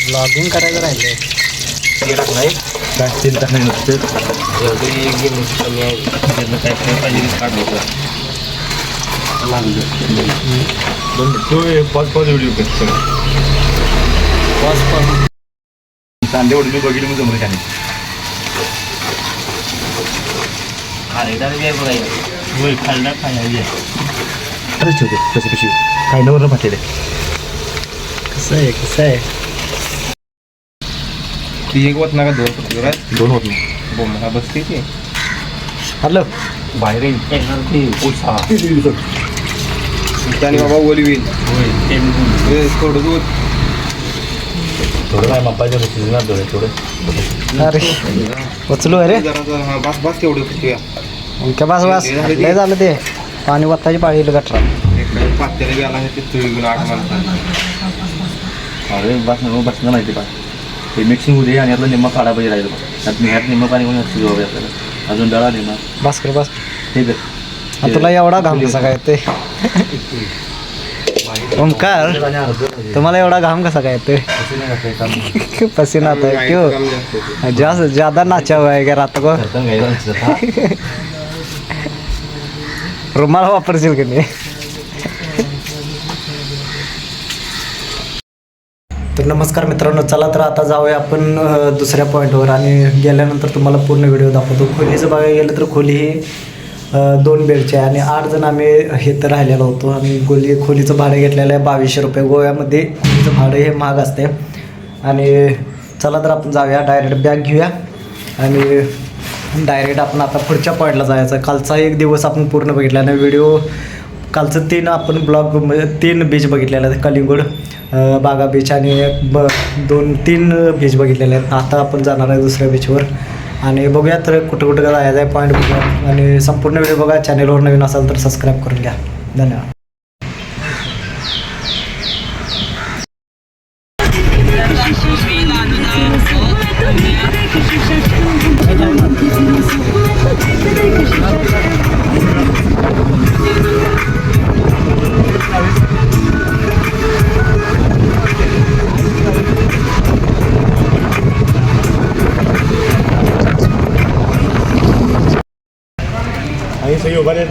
Blogging करायचं राहिले नाही काय चिंता नाही नुसतं एवढी गेम कमी आहे त्यांना काय काय पाहिजे काढायचं पाच व्हिडिओ कांदे वडून मी बघितलं मी जमलं त्याने अरे खाल्ला खायला खरंच ठेवते कशी कशी काय नवर फाटलेले कसं आहे ती एक होत ना का दोन होत नाही बोंबा बसते ती हॅलो बाहेर येईल त्याने बाबा ओली होईल थोडं दूध थोडं काय मापायच्या बसतील ना थोडं अरे उचलू अरे जरा बस बस तेवढं क्या बस लय झालं ते पाणी वत्ताची पाळी गटरा पात्याला गेला आहे ते तुळी 8 माणसं अरे बसणं माहिती का ते मिक्सिंग होते आणि आपलं निम्मा काढा पाहिजे राहिलं त्यात मी ह्यात निम्मा पाणी कोणी असते जाऊ आपल्याला अजून डळा निम्मा बस कर बस ठीक आहे तुला एवढा घाम कसा काय ते ओमकार तुम्हाला एवढा घाम कसा काय ते पसीना आता है क्यों जास्त ज्यादा नाचा हुआ है क्या रात को रुमाल वापरशील की नाही तर नमस्कार मित्रांनो चला तर आता जाऊया आपण दुसऱ्या पॉईंटवर आणि गेल्यानंतर तुम्हाला पूर्ण व्हिडिओ दाखवतो. खोलीचं बघायला गेलं तर खोली ही 2 बेडची आहे आणि 8 जण आम्ही हे तर राहिलेलो होतो आणि खोलीचं भाडं घेतलेलं आहे 2200 रुपये. गोव्यामध्ये खोलीचं भाडं हे महाग असते आणि चला तर आपण जाऊया डायरेक्ट बॅग घेऊया आणि डायरेक्ट आपण आता पुढच्या पॉईंटला जायचं. कालचा एक दिवस आपण पूर्ण बघितला आणि व्हिडिओ कालचं 3 आपण ब्लॉग 3 बीच बघितलेलं आहे कलिंगूड बागा बीच आणि 2-3 बीच बघितलेले आहेत. आता आपण जाणार आहे दुसऱ्या बीचवर आणि बघूया तर कुठं जायचं आहे पॉईंट बघूया आणि संपूर्ण व्हिडिओ बघा. चॅनलवर नवीन असाल तर सबस्क्राईब करून घ्या. धन्यवाद. आणि सही उभा राहील